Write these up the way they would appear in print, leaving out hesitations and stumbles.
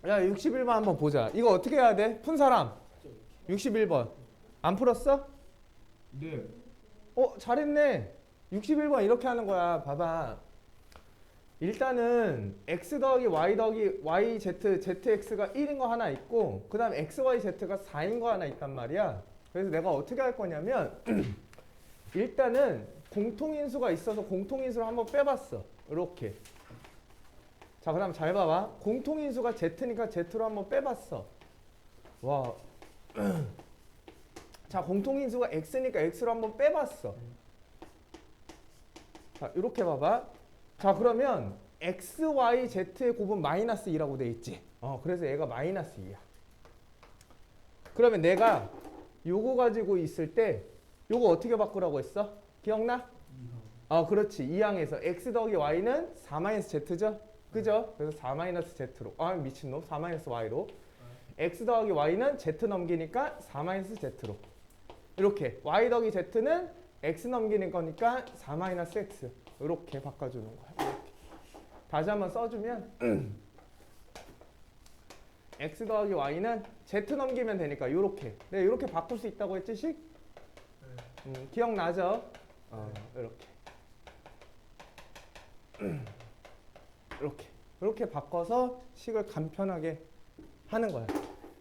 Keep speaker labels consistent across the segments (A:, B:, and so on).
A: 야, 61번 한번 보자. 이거 어떻게 해야 돼? 푼 사람. 61번. 안 풀었어?
B: 네.
A: 잘했네. 61번 이렇게 하는 거야. 봐봐. 일단은 x 더하기 y 더하기 yz, zx가 1인 거 하나 있고 그 다음 xyz가 4인 거 하나 있단 말이야. 그래서 내가 어떻게 할 거냐면 일단은 공통인수가 있어서 공통인수를 한번 빼봤어. 이렇게. 자, 그 다음 잘 봐봐. 공통인수가 z니까 z로 한번 빼봤어. 와. 자, 공통인수가 x니까 x로 한번 빼봤어. 자, 이렇게 봐봐. 자, 그러면 x, y, z의 곱은 마이너스 2라고 돼 있지. 그래서 얘가 마이너스 2야. 그러면 내가 요거 가지고 있을 때 요거 어떻게 바꾸라고 했어? 기억나? 그렇지. 2항에서 x 더하기 y는 4-z죠? 그죠? 그래서 4-z로. 미친놈. 4-y로. x 더하기 y는 z 넘기니까 4-z로. 이렇게. y 더하기 z는 x 넘기는 거니까 4-x. 이렇게 바꿔주는 거야. 이렇게. 다시 한번 써주면 x 더하기 y는 z 넘기면 되니까 이렇게. 내가 이렇게 바꿀 수 있다고 했지, 식? 기억나죠? 이렇게. 이렇게 바꿔서 식을 간편하게 하는 거야.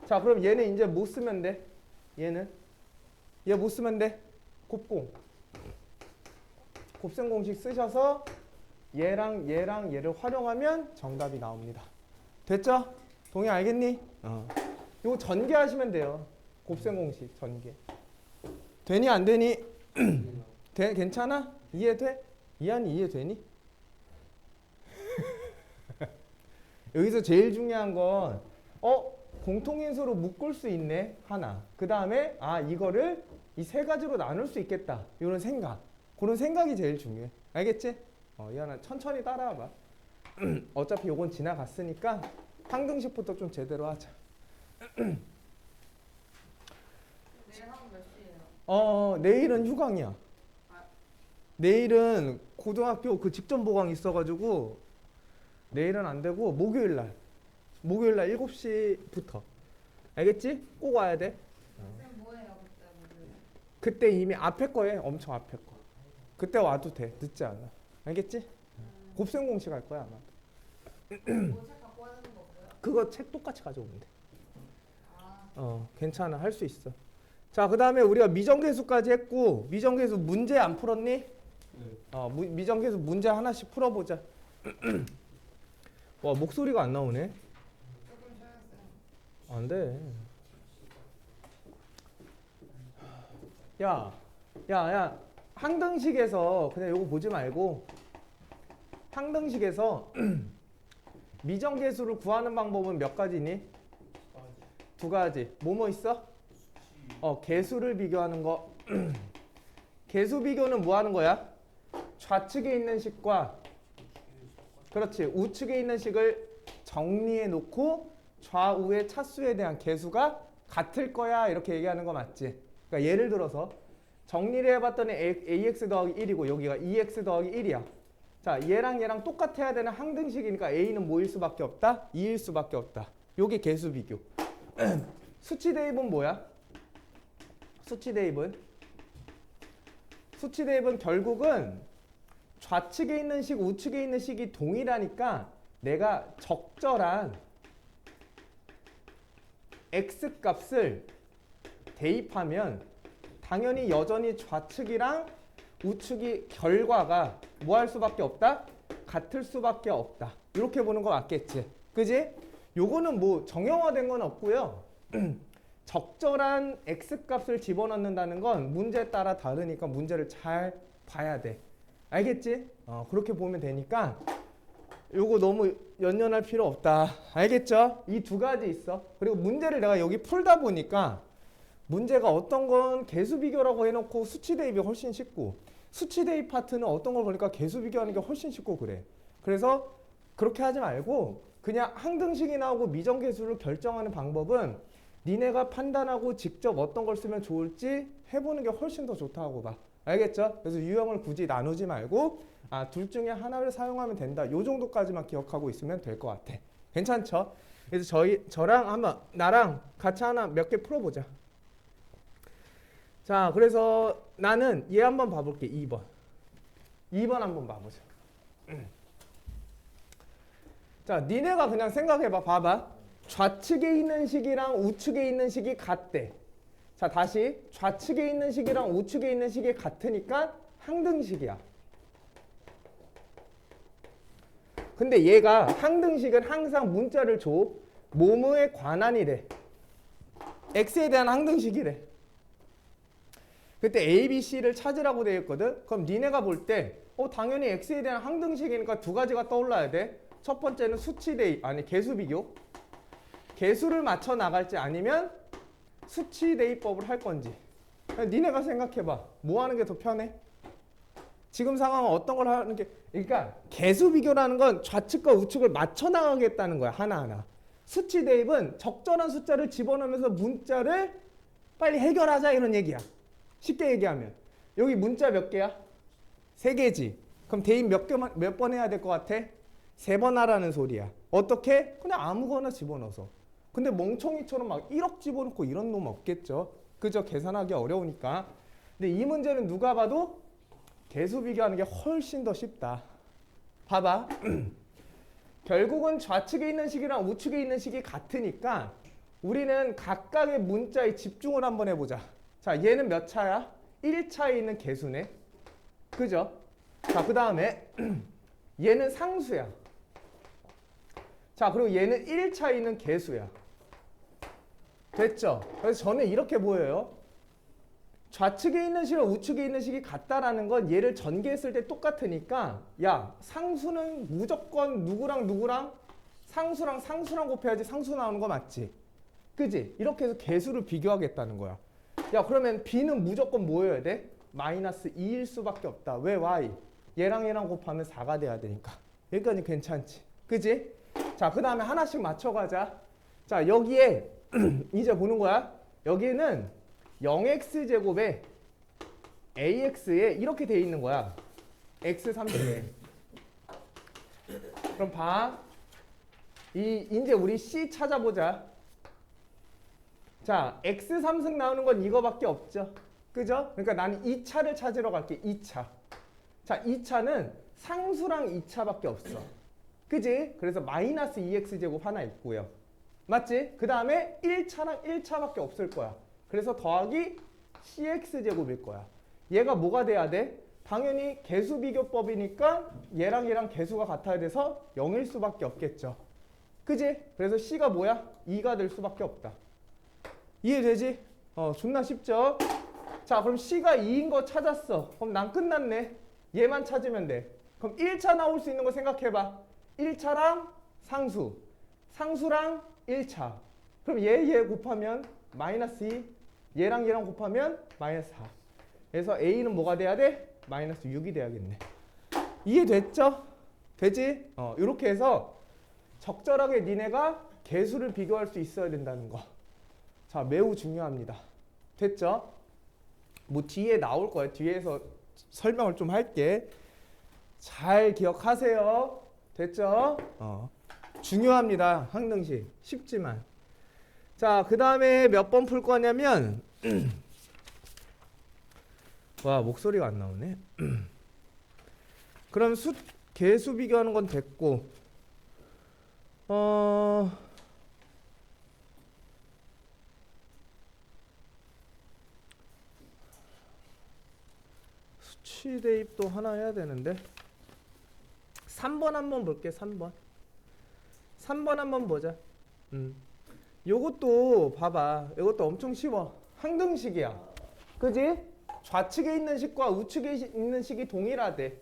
A: 자, 그럼 얘는 이제 못 쓰면 돼. 얘는 얘 못 쓰면 돼. 곱공. 곱셈 공식 쓰셔서 얘랑 얘를 활용하면 정답이 나옵니다. 됐죠? 동의 알겠니? 이거 전개하시면 돼요. 곱셈 공식 전개. 되니 안 되니? 괜찮아? 이해돼? 이한이 이해되니? 여기서 제일 중요한 건 공통인수로 묶을 수 있네. 하나. 그 다음에 이거를 이 세 가지로 나눌 수 있겠다. 이런 생각. 그런 생각이 제일 중요해. 알겠지? 이하나 천천히 따라와봐. 어차피 요건 지나갔으니까 항등식부터 좀 제대로 하자.
C: 내일 하면 몇 시예요?
A: 내일은 휴강이야. 내일은 고등학교 그 직전 보강 있어가지고 내일은 안 되고 목요일날 7시부터. 알겠지? 꼭 와야 돼.
C: 쌤 뭐예요 그때 목요일?
A: 그때 이미 앞에 거에 엄청 앞에 거. 그때 와도 돼. 늦지 않아. 알겠지? 곱셈 공식 할 거야 아마.
C: 뭐 책 갖고 와야 되는 거 없어요?
A: 그거 책 똑같이 가져오면 돼.
C: 아,
A: 괜찮아. 할 수 있어. 자, 그 다음에 우리가 미정계수까지 했고 미정계수 문제 안 풀었니? 미정계수 문제 하나씩 풀어보자. 와, 목소리가 안 나오네.
C: 조금 쉬어요 쌤.
A: 안 돼. 야. 항등식에서 그냥 요거 보지 말고 항등식에서 미정계수를 구하는 방법은 몇 가지니? 두 가지. 뭐뭐 있어? 계수를 비교하는 거. 계수 비교는 뭐 하는 거야? 좌측에 있는 식과 그렇지. 우측에 있는 식을 정리해 놓고 좌우의 차수에 대한 계수가 같을 거야. 이렇게 얘기하는 거 맞지? 그러니까 예를 들어서 정리를 해봤더니 ax 더하기 1이고 여기가 2x 더하기 1이야. 자, 얘랑 똑같아야 되는 항등식이니까 a는 뭐일 수밖에 없다? 2일 수밖에 없다. 요게 계수 비교. 수치 대입은 뭐야? 수치 대입은 결국은 좌측에 있는 식, 우측에 있는 식이 동일하니까 내가 적절한 x 값을 대입하면 당연히 여전히 좌측이랑 우측이 결과가 뭐 할 수밖에 없다? 같을 수밖에 없다. 이렇게 보는 거 맞겠지? 그지? 요거는 뭐 정형화된 건 없고요. 적절한 x 값을 집어넣는다는 건 문제에 따라 다르니까 문제를 잘 봐야 돼. 알겠지? 그렇게 보면 되니까 요거 너무 연연할 필요 없다. 알겠죠? 이 두 가지 있어. 그리고 문제를 내가 여기 풀다 보니까 문제가 어떤 건 계수 비교라고 해놓고 수치 대입이 훨씬 쉽고 수치 대입 파트는 어떤 걸 보니까 계수 비교하는 게 훨씬 쉽고 그래. 그래서 그렇게 하지 말고 그냥 항등식이 나오고 미정계수를 결정하는 방법은 니네가 판단하고 직접 어떤 걸 쓰면 좋을지 해보는 게 훨씬 더 좋다고 봐. 알겠죠? 그래서 유형을 굳이 나누지 말고 둘 중에 하나를 사용하면 된다. 요 정도까지만 기억하고 있으면 될 것 같아. 괜찮죠? 그래서 저랑 한번 나랑 같이 하나 몇 개 풀어보자. 자, 그래서 나는 얘 한번 봐볼게. 2번. 2번 한번 봐보자. 자, 니네가 그냥 생각해봐. 봐봐. 좌측에 있는 식이랑 우측에 있는 식이 같대. 자, 다시 좌측에 있는 식이랑 우측에 있는 식이 같으니까 항등식이야. 근데 얘가 항등식은 항상 문자를 줘. 뭐뭐에 관한이래. x에 대한 항등식이래. 그때 a, b, c를 찾으라고 되어 있거든. 그럼 니네가 볼 때 당연히 x에 대한 항등식이니까 두 가지가 떠올라야 돼. 첫 번째는 수치 대입, 아니 개수 비교. 개수를 맞춰 나갈지 아니면 수치 대입법을 할 건지. 니네가 생각해봐. 뭐 하는 게 더 편해? 지금 상황은 어떤 걸 하는 게, 그러니까 개수 비교라는 건 좌측과 우측을 맞춰 나가겠다는 거야. 하나하나. 수치 대입은 적절한 숫자를 집어넣으면서 문자를 빨리 해결하자 이런 얘기야. 쉽게 얘기하면 여기 문자 몇 개야? 3개지. 그럼 대입 몇 번 해야 될 것 같아? 3번 하라는 소리야. 어떻게? 그냥 아무거나 집어넣어서. 근데 멍청이처럼 막 1억 집어넣고 이런 놈 없겠죠. 그죠? 계산하기 어려우니까. 근데 이 문제는 누가 봐도 개수 비교하는 게 훨씬 더 쉽다. 봐봐. 결국은 좌측에 있는 식이랑 우측에 있는 식이 같으니까 우리는 각각의 문자에 집중을 한번 해보자. 자, 얘는 몇 차야? 1차에 있는 개수네. 그죠? 자, 그 다음에 얘는 상수야. 자, 그리고 얘는 1차에 있는 개수야. 됐죠? 그래서 저는 이렇게 보여요. 좌측에 있는 식이랑 우측에 있는 식이 같다라는 건 얘를 전개했을 때 똑같으니까 야, 상수는 무조건 누구랑 상수랑 곱해야지 상수 나오는 거 맞지? 그지? 이렇게 해서 개수를 비교하겠다는 거야. 야, 그러면 b는 무조건 뭐여야 돼? 마이너스 2일 수밖에 없다. 왜 y? 얘랑 곱하면 4가 돼야 되니까. 여기까지 괜찮지? 그지? 자, 그 다음에 하나씩 맞춰가자. 자, 여기에 이제 보는 거야. 여기는 0x제곱에 ax에 이렇게 돼 있는 거야. x 3승에. 그럼 봐. 이제 우리 c 찾아보자. 자, x 3승 나오는 건 이거밖에 없죠. 그죠? 그러니까 나는 2차를 찾으러 갈게. 2차. 자, 2차는 상수랑 2차밖에 없어. 그지? 그래서 마이너스 2x제곱 하나 있고요. 맞지? 그 다음에 1차랑 1차밖에 없을 거야. 그래서 더하기 cx제곱일 거야. 얘가 뭐가 돼야 돼? 당연히 개수 비교법이니까 얘랑 개수가 같아야 돼서 0일 수밖에 없겠죠. 그지? 그래서 c가 뭐야? 2가 될 수밖에 없다. 이해되지? 존나 쉽죠? 자, 그럼 c가 2인 거 찾았어. 그럼 난 끝났네. 얘만 찾으면 돼. 그럼 1차 나올 수 있는 거 생각해봐. 1차랑 상수, 상수랑 1차. 그럼 얘 곱하면 마이너스 2, 얘랑 곱하면 마이너스 4. 그래서 a는 뭐가 돼야 돼? 마이너스 6이 돼야겠네. 이해됐죠? 되지? 이렇게 해서 적절하게 니네가 개수를 비교할 수 있어야 된다는 거. 자, 매우 중요합니다. 됐죠? 뭐 뒤에 나올 거야. 뒤에서 설명을 좀 할게. 잘 기억하세요. 됐죠? 중요합니다. 항등식. 쉽지만. 자, 그 다음에 몇 번 풀 거냐면 와, 목소리가 안 나오네. 그럼 개수 비교하는 건 됐고 수치 대입도 하나 해야 되는데 3번 한번 볼게. 3번 한번 보자. 요것도 봐봐. 이것도 엄청 쉬워. 항등식이야. 그지? 좌측에 있는 식과 우측에 있는 식이 동일하대.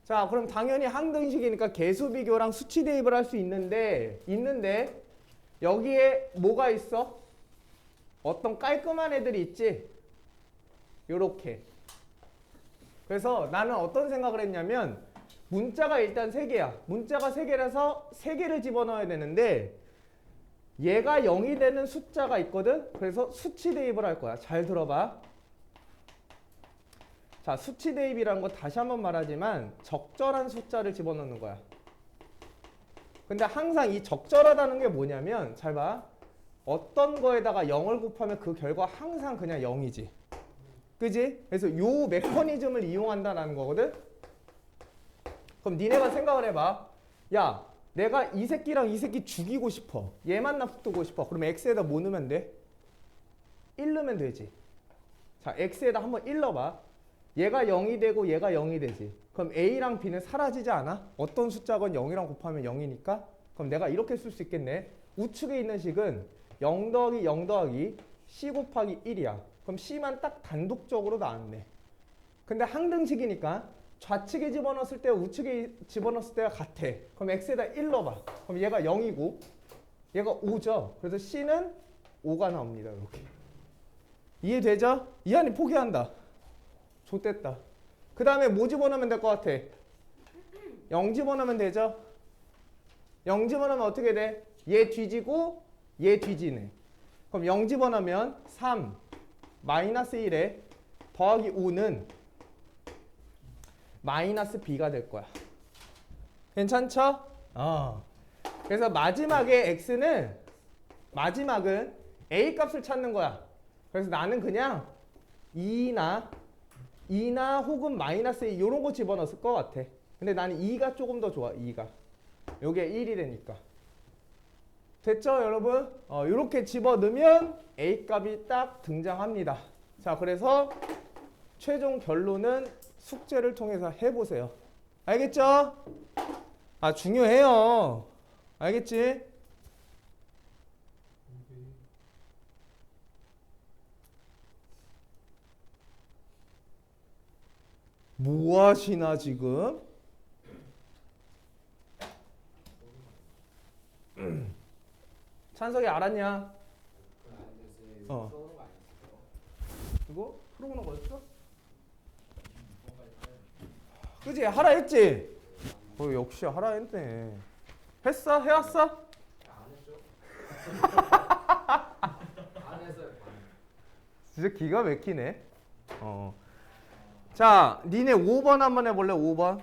A: 자, 그럼 당연히 항등식이니까 개수 비교랑 수치 대입을 할 수 있는데 여기에 뭐가 있어? 어떤 깔끔한 애들이 있지? 요렇게. 그래서 나는 어떤 생각을 했냐면 문자가 일단 3개야. 문자가 3개라서 3개를 집어넣어야 되는데 얘가 0이 되는 숫자가 있거든. 그래서 수치 대입을 할 거야. 잘 들어봐. 자, 수치 대입이라는 거 다시 한번 말하지만 적절한 숫자를 집어넣는 거야. 근데 항상 이 적절하다는 게 뭐냐면 잘 봐. 어떤 거에다가 0을 곱하면 그 결과 항상 그냥 0이지. 그지? 그래서 요 메커니즘을 이용한다는 거거든. 그럼 니네가 생각을 해봐. 야, 내가 이 새끼랑 이 새끼 죽이고 싶어. 얘만 놔두고 싶어. 그럼 x에다 뭐 넣으면 돼? 1 넣으면 되지. 자, x에다 한번 1 넣어봐. 얘가 0이 되고 얘가 0이 되지. 그럼 a랑 b는 사라지지 않아? 어떤 숫자건 0이랑 곱하면 0이니까. 그럼 내가 이렇게 쓸 수 있겠네. 우측에 있는 식은 0 더하기 0 더하기 c 곱하기 1이야. 그럼 c만 딱 단독적으로 나왔네. 근데 항등식이니까 좌측에 집어넣었을 때와 우측에 집어넣었을 때가 같아. 그럼 x에다 1 넣어봐. 그럼 얘가 0이고 얘가 5죠. 그래서 c는 5가 나옵니다. 이렇게. 이해되죠? 이한이 포기한다. 좋댔다. 그 다음에 뭐 집어넣으면 될 것 같아? 0 집어넣으면 되죠? 0 집어넣으면 어떻게 돼? 얘 뒤지고 얘 뒤지네. 그럼 0 집어넣으면 3 마이너스 1에 더하기 5는 마이너스 b가 될 거야. 괜찮죠? 그래서 마지막에 마지막은 a 값을 찾는 거야. 그래서 나는 그냥 2나 혹은 마이너스 2 이런 거 집어넣었을 것 같아. 근데 나는 2가 조금 더 좋아. 2가. 요게 1이라니까. 됐죠, 여러분? 이렇게 집어넣으면 a 값이 딱 등장합니다. 자, 그래서 최종 결론은 숙제를 통해서 해보세요. 알겠죠? 중요해요. 알겠지? 뭐 하시나 지금? 찬석이 알았냐? 이거 풀어보는 거였어? 그지? 하라 했지? 역시 하라 했네. 했어? 해왔어?
B: 안 했죠? 안 했어요.
A: 진짜 기가 막히네. 자, 니네 5번 한번 해볼래? 5번.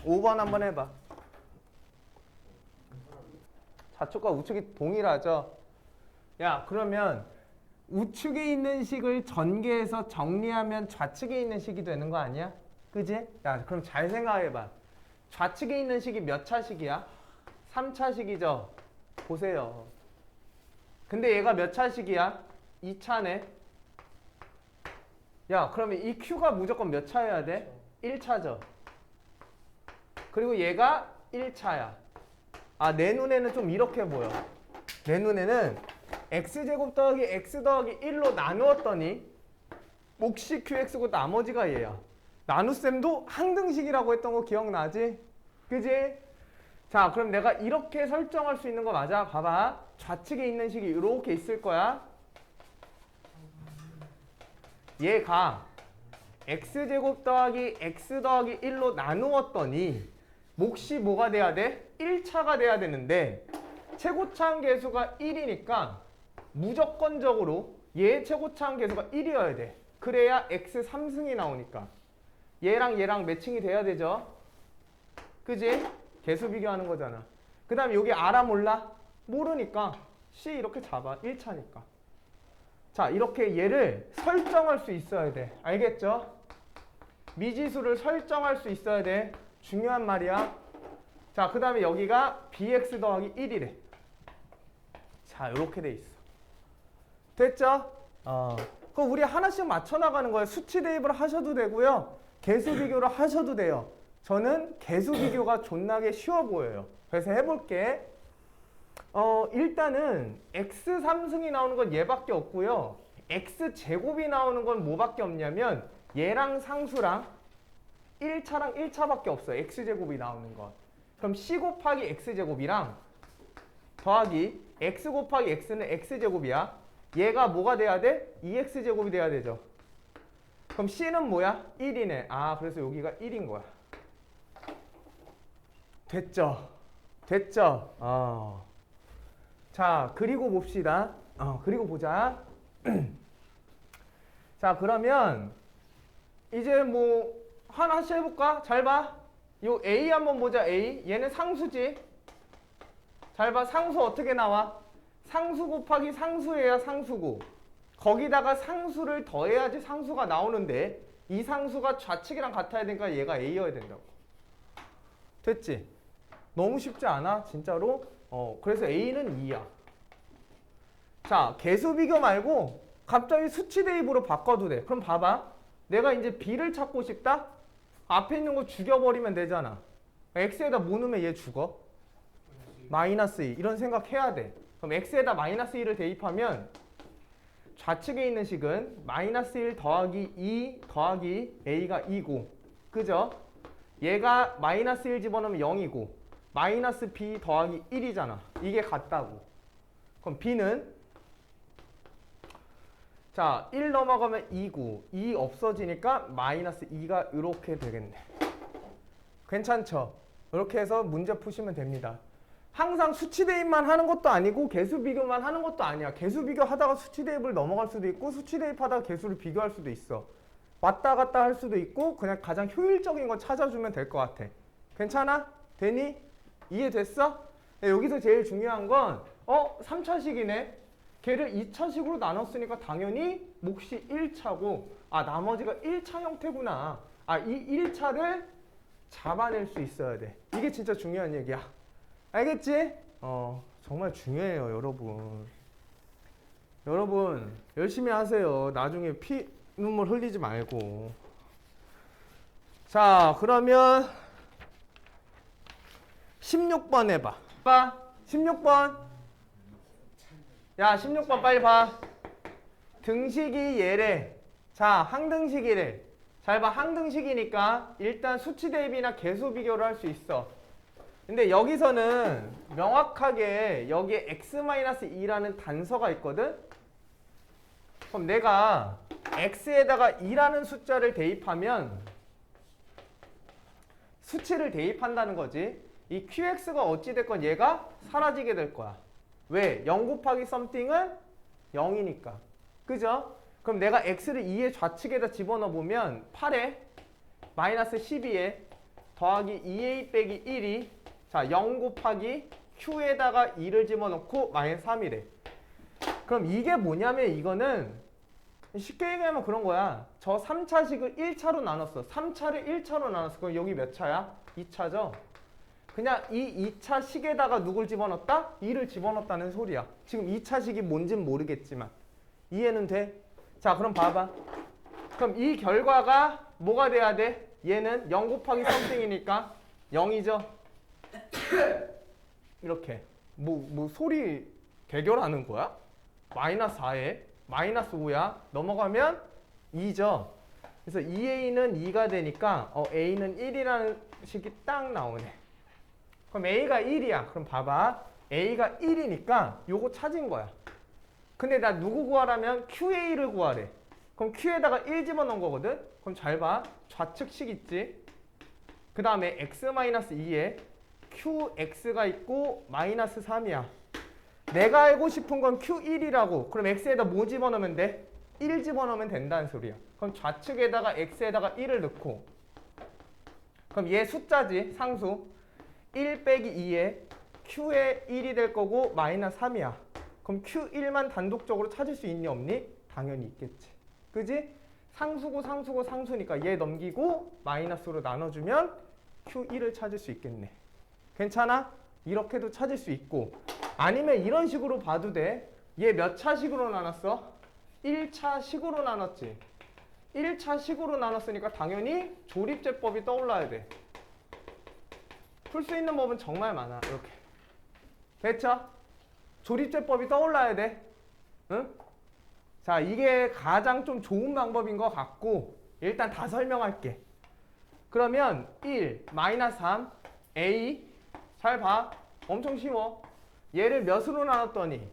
A: 5번 한번 해봐. 좌측과 우측이 동일하죠? 야, 그러면 우측에 있는 식을 전개해서 정리하면 좌측에 있는 식이 되는 거 아니야? 그지? 야, 그럼 잘 생각해봐. 좌측에 있는 식이 몇 차식이야? 3차식이죠? 보세요. 근데 얘가 몇 차식이야? 2차네. 야, 그러면 이 Q가 무조건 몇 차여야 돼? 1차죠. 그리고 얘가 1차야. 내 눈에는 좀 이렇게 보여. 내 눈에는 x제곱 더하기 x 더하기 1로 나누었더니 몫이 qx고 나머지가 얘야. 나눗셈도 항등식이라고 했던 거 기억나지? 그지? 자, 그럼 내가 이렇게 설정할 수 있는 거 맞아? 봐봐. 좌측에 있는 식이 이렇게 있을 거야. 얘가 x제곱 더하기 x 더하기 1로 나누었더니 몫이 뭐가 돼야 돼? 1차가 돼야 되는데 최고차항 계수가 1이니까 무조건적으로 얘 최고차항 계수가 1이어야 돼. 그래야 x 3승이 나오니까 얘랑 얘랑 매칭이 돼야 되죠. 그지? 계수 비교하는 거잖아. 그 다음에 여기 알아 몰라? 모르니까 C 이렇게 잡아. 1차니까. 자, 이렇게 얘를 설정할 수 있어야 돼. 알겠죠? 미지수를 설정할 수 있어야 돼. 중요한 말이야. 자, 그 다음에 여기가 bx 더하기 1이래. 자, 이렇게 돼 있어. 됐죠? 그럼 우리 하나씩 맞춰 나가는 거예요. 수치 대입을 하셔도 되고요. 개수 비교를 하셔도 돼요. 저는 개수 비교가 존나게 쉬워 보여요. 그래서 해볼게. 일단은 x 3승이 나오는 건 얘밖에 없고요. x 제곱이 나오는 건 뭐밖에 없냐면 얘랑 상수랑 1차랑 1차밖에 없어요. x 제곱이 나오는 건. 그럼 c 곱하기 x 제곱이랑 더하기 x 곱하기 x는 x 제곱이야. 얘가 뭐가 돼야 돼? 2x 제곱이 돼야 되죠. 그럼 c는 뭐야? 1이네. 그래서 여기가 1인 거야. 됐죠? 됐죠? 자, 그리고 봅시다. 그리고 보자. 자, 그러면 이제 뭐 하나씩 해볼까? 잘 봐. 요 A 한번 보자. A. 얘는 상수지. 잘 봐. 상수 어떻게 나와? 상수 곱하기 상수해야 상수고 거기다가 상수를 더해야지 상수가 나오는데 이 상수가 좌측이랑 같아야 되니까 얘가 A여야 된다고. 됐지? 너무 쉽지 않아? 진짜로? 그래서 A는 2야. 자, 개수 비교 말고 갑자기 수치 대입으로 바꿔도 돼. 그럼 봐봐. 내가 이제 B를 찾고 싶다? 앞에 있는 거 죽여버리면 되잖아. X에다 뭐 넣으면 얘 죽어? 마이너스 2. 이런 생각 해야 돼. 그럼 X에다 마이너스 2를 대입하면 좌측에 있는 식은 마이너스 1 더하기 2 더하기 A가 2고 그죠? 얘가 마이너스 1 집어넣으면 0이고 마이너스 B 더하기 1이잖아. 이게 같다고. 그럼 B는 자, 1 넘어가면 2고 2 없어지니까 마이너스 2가 이렇게 되겠네. 괜찮죠? 이렇게 해서 문제 푸시면 됩니다. 항상 수치 대입만 하는 것도 아니고 개수 비교만 하는 것도 아니야. 개수 비교하다가 수치 대입을 넘어갈 수도 있고 수치 대입하다가 개수를 비교할 수도 있어. 왔다 갔다 할 수도 있고 그냥 가장 효율적인 거 찾아주면 될 것 같아. 괜찮아? 되니? 이해됐어? 네, 여기서 제일 중요한 건 3차식이네. 걔를 2차식으로 나눴으니까 당연히 몫이 1차고 나머지가 1차 형태구나. 이 1차를 잡아낼 수 있어야 돼. 이게 진짜 중요한 얘기야. 알겠지? 정말 중요해요, 여러분. 여러분, 열심히 하세요. 나중에 피, 눈물 흘리지 말고. 자, 그러면 16번 해봐. 봐, 16번. 야, 16번 빨리 봐. 등식이 얘래. 자, 항등식이래. 잘 봐, 항등식이니까 일단 수치 대입이나 개수 비교를 할 수 있어. 근데 여기서는 명확하게 여기에 x-2라는 단서가 있거든? 그럼 내가 x에다가 2라는 숫자를 대입하면 수치를 대입한다는 거지. 이 qx가 어찌됐건 얘가 사라지게 될 거야. 왜? 0 곱하기 something은 0이니까. 그죠? 그럼 내가 x를 2의 좌측에다 집어넣어 보면 8에 마이너스 12에 더하기 2a 빼기 1이 자, 0 곱하기 q에다가 2를 집어넣고 마이너스 3이래. 그럼 이게 뭐냐면 이거는 쉽게 얘기하면 그런 거야. 저 3차식을 1차로 나눴어. 3차를 1차로 나눴어. 그럼 여기 몇 차야? 2차죠? 그냥 이 2차 식에다가 누굴 집어넣었다? 2를 집어넣었다는 소리야. 지금 2차식이 뭔진 모르겠지만 이해는 돼? 자, 그럼 봐봐. 그럼 이 결과가 뭐가 돼야 돼? 얘는 0 곱하기 something이니까 0이죠? 이렇게 뭐 소리 대결하는 거야? 마이너스 4에 마이너스 5야. 넘어가면 2죠. 그래서 2a는 2가 되니까 a는 1이라는 식이 딱 나오네. 그럼 a가 1이야. 그럼 봐봐. a가 1이니까 요거 찾은 거야. 근데 나 누구 구하라면 qa를 구하래. 그럼 q에다가 1 집어넣은 거거든. 그럼 잘 봐. 좌측식 있지. 그 다음에 x-2에 qx가 있고 마이너스 3이야. 내가 알고 싶은 건 q1이라고. 그럼 x에다 뭐 집어넣으면 돼? 1 집어넣으면 된다는 소리야. 그럼 좌측에다가 x에다가 1을 넣고 그럼 얘 숫자지. 상수. 1 빼기 2에 q에 1이 될 거고 마이너스 3이야. 그럼 q1만 단독적으로 찾을 수 있니 없니? 당연히 있겠지. 그지? 상수고 상수고 상수니까 얘 넘기고 마이너스로 나눠주면 q1을 찾을 수 있겠네. 괜찮아? 이렇게도 찾을 수 있고 아니면 이런 식으로 봐도 돼. 얘 몇 차식으로 나눴어? 1차식으로 나눴지. 1차식으로 나눴으니까 당연히 조립제법이 떠올라야 돼. 풀 수 있는 법은 정말 많아. 이렇게. 됐죠? 조립제법이 떠올라야 돼. 응? 자, 이게 가장 좀 좋은 방법인 것 같고 일단 다 설명할게. 그러면 1, 마이너스 3, a 잘 봐. 엄청 쉬워. 얘를 몇으로 나눴더니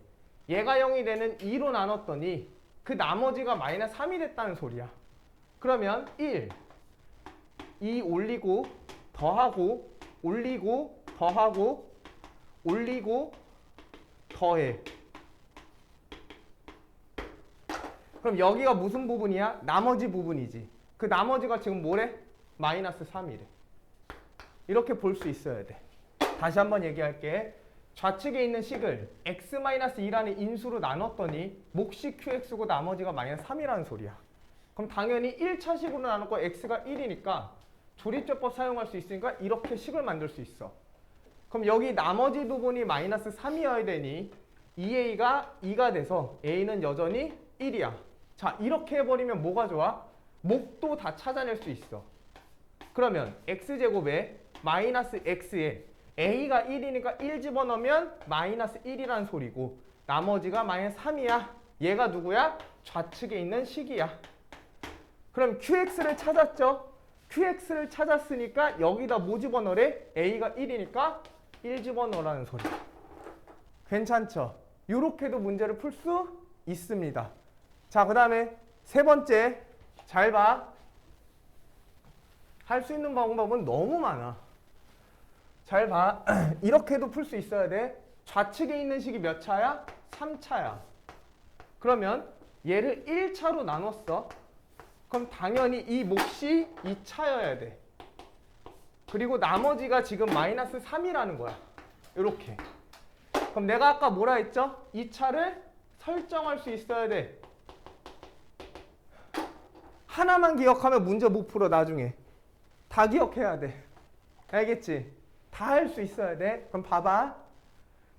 A: 얘가 0이 되는 2로 나눴더니 그 나머지가 마이너스 3이 됐다는 소리야. 그러면 1, 2 올리고 더하고 올리고 더하고 올리고 더해. 그럼 여기가 무슨 부분이야? 나머지 부분이지. 그 나머지가 지금 뭐래? 마이너스 3이래. 이렇게 볼 수 있어야 돼. 다시 한번 얘기할게. 좌측에 있는 식을 x-2라는 인수로 나눴더니 몫이 qx고 나머지가 마이너스 3이라는 소리야. 그럼 당연히 1차 식으로 나눴고 x가 1이니까 조립제법 사용할 수 있으니까 이렇게 식을 만들 수 있어. 그럼 여기 나머지 부분이 마이너스 3이어야 되니 2a가 2가 돼서 a는 여전히 1이야. 자, 이렇게 해버리면 뭐가 좋아? 목도 다 찾아낼 수 있어. 그러면 x제곱에 마이너스 x에 a가 1이니까 1 집어넣으면 마이너스 1이라는 소리고 나머지가 마이너스 3이야. 얘가 누구야? 좌측에 있는 식이야. 그럼 qx를 찾았죠? qx를 찾았으니까 여기다 뭐 집어넣으래? a가 1이니까 1 집어넣으라는 소리. 괜찮죠? 요렇게도 문제를 풀 수 있습니다. 자, 그 다음에 세 번째 잘 봐. 할 수 있는 방법은 너무 많아. 잘 봐. 이렇게도 풀 수 있어야 돼. 좌측에 있는 식이 몇 차야? 3차야. 그러면 얘를 1차로 나눴어. 그럼 당연히 이 몫이 2차여야 돼. 그리고 나머지가 지금 마이너스 3이라는 거야. 이렇게. 그럼 내가 아까 뭐라 했죠? 2차를 설정할 수 있어야 돼. 하나만 기억하면 문제 못 풀어 나중에. 다 기억해야 돼. 알겠지? 다 할 수 있어야 돼. 그럼 봐봐.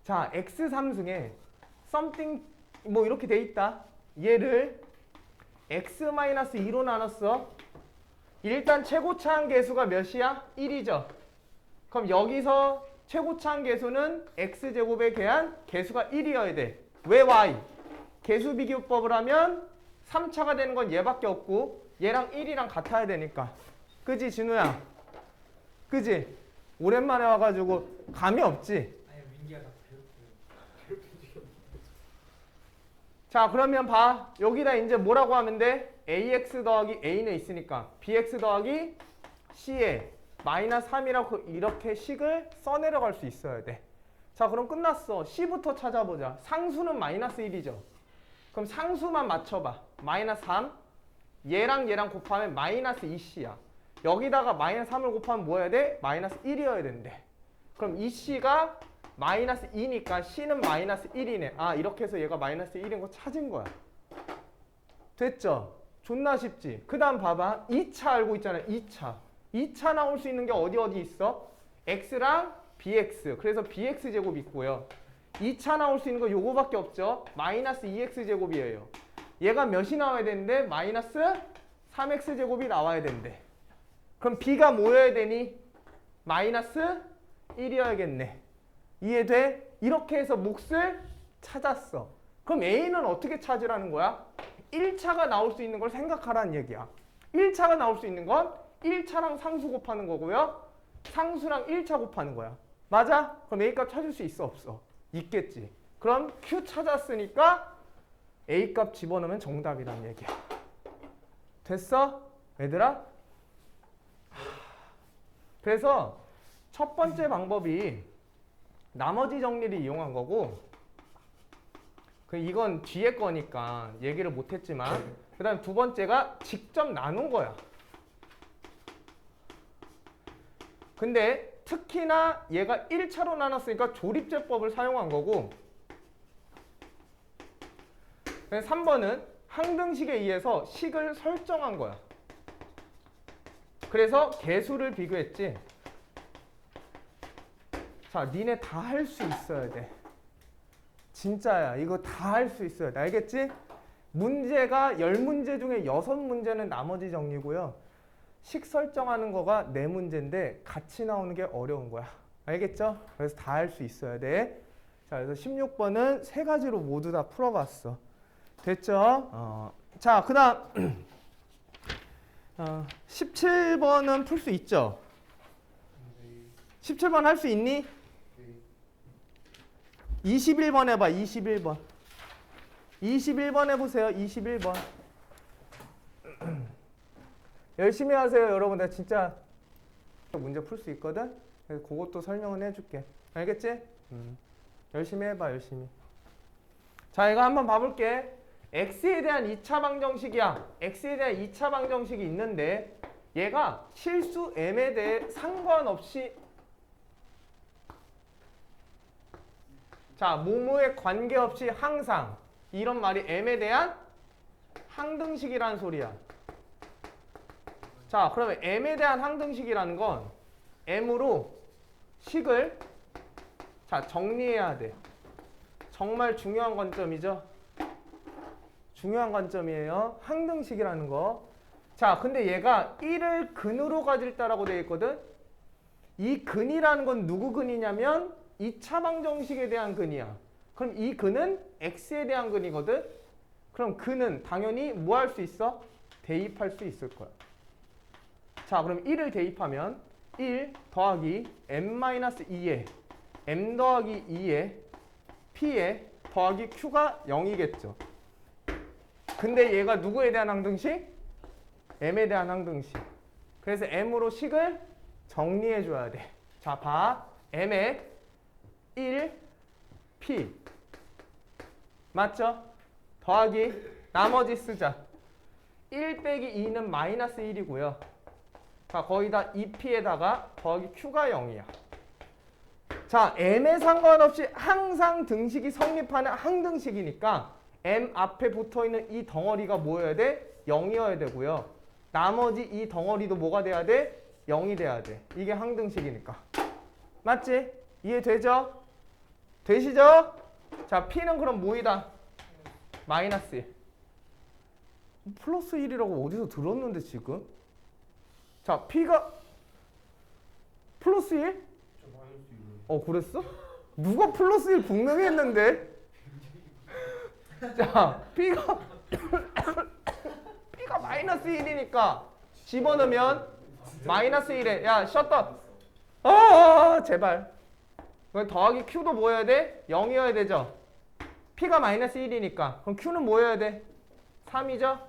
A: 자, x3승에 something 뭐 이렇게 돼 있다. 얘를 x-2로 나눴어. 일단 최고차항 계수가 몇이야? 1이죠. 그럼 여기서 최고차항 계수는 x제곱에 대한 계수가 1이어야 돼. 왜 y? 계수 비교법을 하면 3차가 되는 건 얘밖에 없고 얘랑 1이랑 같아야 되니까. 그지 진우야? 그지? 오랜만에 와가지고 감이 없지?
B: 아니 민기가 나 괴롭히고.
A: 자, 그러면 봐. 여기다 이제 뭐라고 하면 돼? ax 더하기 a는 있으니까 bx 더하기 c에 마이너스 3이라고 이렇게 식을 써내려갈 수 있어야 돼. 자, 그럼 끝났어. c부터 찾아보자. 상수는 마이너스 1이죠. 그럼 상수만 맞춰봐. 마이너스 3. 얘랑 얘랑 곱하면 마이너스 2c야. 여기다가 마이너스 3을 곱하면 뭐 해야 돼? 마이너스 1이어야 된대. 그럼 2c가 마이너스 2니까 c는 마이너스 1이네. 아, 이렇게 해서 얘가 마이너스 1인 거 찾은 거야. 됐죠? 존나 쉽지? 그 다음 봐봐. 2차 알고 있잖아. 2차. 2차 나올 수 있는 게 어디 있어? x랑 bx. 그래서 bx 제곱이 있고요. 2차 나올 수 있는 거 요거밖에 없죠. 마이너스 2x 제곱이에요. 얘가 몇이 나와야 되는데? 마이너스 3x 제곱이 나와야 된대. 그럼 b가 뭐여야 되니? 마이너스 1이어야겠네. 이해돼? 이렇게 해서 몫을 찾았어. 그럼 a는 어떻게 찾으라는 거야? 1차가 나올 수 있는 걸 생각하라는 얘기야. 1차가 나올 수 있는 건 1차랑 상수 곱하는 거고요. 상수랑 1차 곱하는 거야. 맞아? 그럼 a값 찾을 수 있어 없어? 있겠지. 그럼 q 찾았으니까 a값 집어넣으면 정답이란 얘기야. 됐어? 얘들아? 그래서 첫 번째 방법이 나머지 정리를 이용한 거고, 이건 뒤에 거니까 얘기를 못했지만, 그 다음 두 번째가 직접 나눈 거야. 근데 특히나 얘가 1차로 나눴으니까 조립제법을 사용한 거고, 3번은 항등식에 의해서 식을 설정한 거야. 그래서 계수를 비교했지. 자, 니네 다 할 수 있어야 돼. 진짜야. 이거 다 할 수 있어야 돼. 알겠지? 문제가 10문제 중에 6문제는 나머지 정리고요. 식 설정하는 거가 4문제인데 같이 나오는 게 어려운 거야. 알겠죠? 그래서 다 할 수 있어야 돼. 자, 그래서 16번은 3가지로 모두 다 풀어봤어. 됐죠? 자, 그 다음 17번은 풀 수 있죠? 17번 할 수 있니? 21번 해봐. 21번. 21번 해보세요. 21번. 열심히 하세요, 여러분. 나 진짜 문제 풀 수 있거든? 그래서 그것도 설명은 해줄게. 알겠지? 열심히 해봐, 열심히. 자, 이거 한번 봐볼게. x에 대한 2차 방정식이야. x에 대한 2차 방정식이 있는데 얘가 실수 m에 대해 상관없이 자, 뭐뭐에 관계없이 항상 이런 말이 m에 대한 항등식이라는 소리야. 자, 그러면 m에 대한 항등식이라는 건 m으로 식을 자, 정리해야 돼. 정말 중요한 관점이죠. 중요한 관점이에요. 항등식이라는 거. 자, 근데 얘가 1을 근으로 가질다라고 되어 있거든. 이 근이라는 건 누구 근이냐면 2차 방정식에 대한 근이야. 그럼 이 근은 x에 대한 근이거든. 그럼 근은 당연히 뭐 할 수 있어? 대입할 수 있을 거야. 자, 그럼 1을 대입하면 1 더하기 m-2에 m 더하기 2에 p에 더하기 q가 0이겠죠. 근데 얘가 누구에 대한 항등식? m에 대한 항등식. 그래서 m으로 식을 정리해 줘야 돼. 자, 봐. m에 1 p 맞죠? 더하기 나머지 쓰자. 1 빼기 2는 마이너스 1이고요. 자, 거기다 2p에다가 더하기 q가 0이야. 자, m에 상관없이 항상 등식이 성립하는 항등식이니까 m 앞에 붙어있는 이 덩어리가 뭐여야 돼? 0이어야 되고요. 나머지 이 덩어리도 뭐가 돼야 돼? 0이 돼야 돼. 이게 항등식이니까. 맞지? 이해되죠? 되시죠? 자, p는 그럼 뭐이다? 마이너스 1. 플러스 1이라고 어디서 들었는데 지금? 자, p가 플러스 1? 그랬어? 누가 플러스 1 분명히 했는데? 자, p가 p가 마이너스 1이니까 집어넣으면 마이너스 1에 야, 셧업. 제발. 더하기 q도 뭐여야 돼? 0이어야 되죠? p가 마이너스 1이니까 그럼 q는 뭐여야 돼? 3이죠?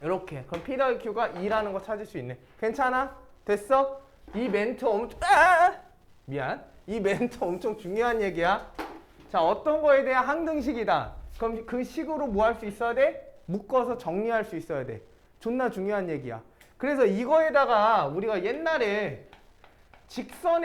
A: 이렇게. 그럼 p 더하기 q가 2라는 거 찾을 수 있네. 괜찮아? 됐어? 이 멘트 엄청 미안. 이 멘트 엄청 중요한 얘기야. 자, 어떤 거에 대한 항등식이다. 그럼 그 식으로 뭐 할 수 있어야 돼? 묶어서 정리할 수 있어야 돼. 존나 중요한 얘기야. 그래서 이거에다가 우리가 옛날에 직선의